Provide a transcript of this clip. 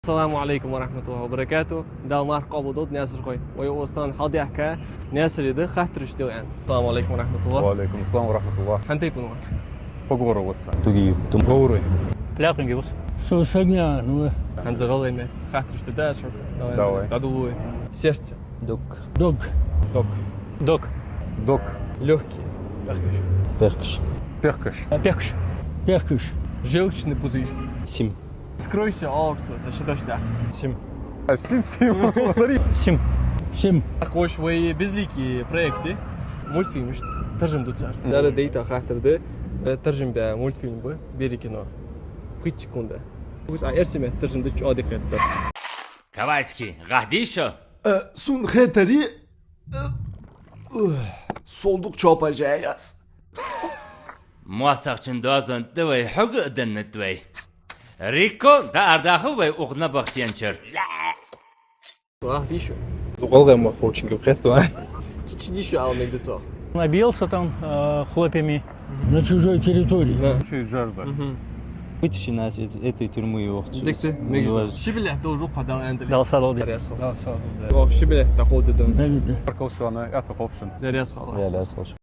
السلام عليكم ورحمة الله وبركاته. دا مارك أبو ضد ناصر خوي ويوستان حاضي حكا ناصر ده خاطر شتو يعني. السلام عليكم ورحمة الله. وعليكم السلام ورحمة الله. حنتيبون. Поговору وسا. Туги Говори. Пляхнги бус. Сусанян, هنزغل إنه خاطر شتو داسر. Давай. Дадуй. Сердце. Док. Дог, Док. Док. Док. Легкие. Перкш. Перкаш. Перкш. Перкиш, Желчный пузырь. Сим. Откройся, окцо. Это что ж да? Сим. Сим. Говори. Сим. Сим, أقوى شوي بزليكي بروجكتي مولت فيلم مش ترجم دوتسار. لا ديتا خاطر ده ترجم بمولت فيلم بو بيري كنا. كويتش كوندا. بس أرسمه ترجم دوتش عادي كده. Kawalski, Gahdisho. Sun Heteri soldukça yapacağız. Muastakçın dozun dıvay hügü dınnet dıvay. Riko da ardahı vay uğna baktiyançır. Ах, дишо. Долго мы очень говорят. Чуть дишо, а он не децо. Набился там хлопьями. на чужой территории. Чуть жажда. Вытащи нас из этой тюрьмы его. Дикти, мегиз. Шибиле до рука дал эндли. Дал салоди. Дарьяс хала. Да, саду. О, шибиле таход дедом. Evet. Паркал шана, это хопшин. Дарьяс хала. Я лясал.